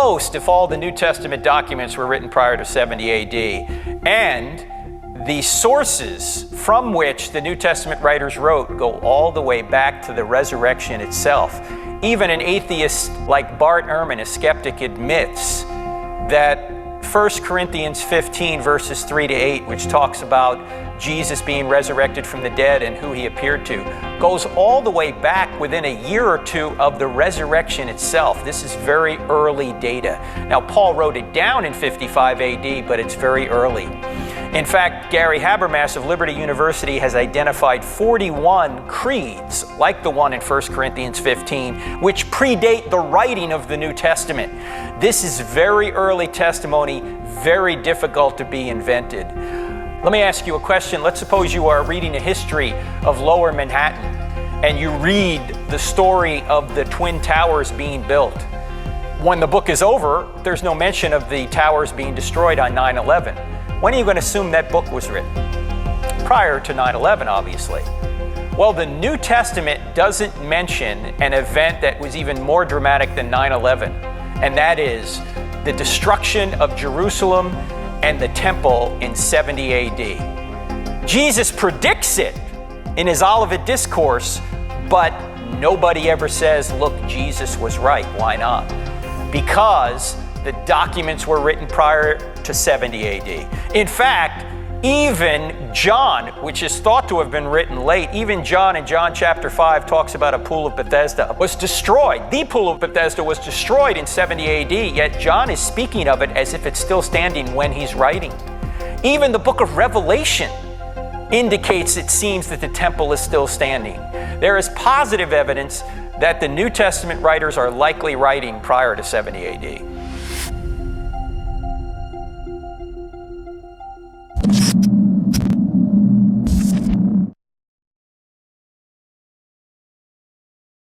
most if all the New Testament documents were written prior to 70 AD. And the sources from which the New Testament writers wrote go all the way back to the resurrection itself. Even an atheist like Bart Ehrman, a skeptic, admits that 1 Corinthians 15 verses 3 to 8, which talks about Jesus being resurrected from the dead and who he appeared to, goes all the way back within a year or two of the resurrection itself. This is very early data. Now, Paul wrote it down in 55 AD, but it's very early. In fact, Gary Habermas of Liberty University has identified 41 creeds, like the one in 1 Corinthians 15, which predate the writing of the New Testament. This is very early testimony, very difficult to be invented. Let me ask you a question. Let's suppose you are reading a history of Lower Manhattan, and you read the story of the Twin Towers being built. When the book is over, there's no mention of the towers being destroyed on 9/11. When are you going to assume that book was written? Prior to 9/11, obviously. Well, the New Testament doesn't mention an event that was even more dramatic than 9/11, and that is the destruction of Jerusalem and the temple in 70 AD. Jesus predicts it in his Olivet Discourse, but nobody ever says, look, Jesus was right. Why not? Because the documents were written prior to 70 AD. In fact, even John, which is thought to have been written late, even John in John chapter 5 talks about a pool of Bethesda was destroyed. The pool of Bethesda was destroyed in 70 AD, yet John is speaking of it as if it's still standing when he's writing. Even the book of Revelation indicates it seems that the temple is still standing. There is positive evidence that the New Testament writers are likely writing prior to 70 AD.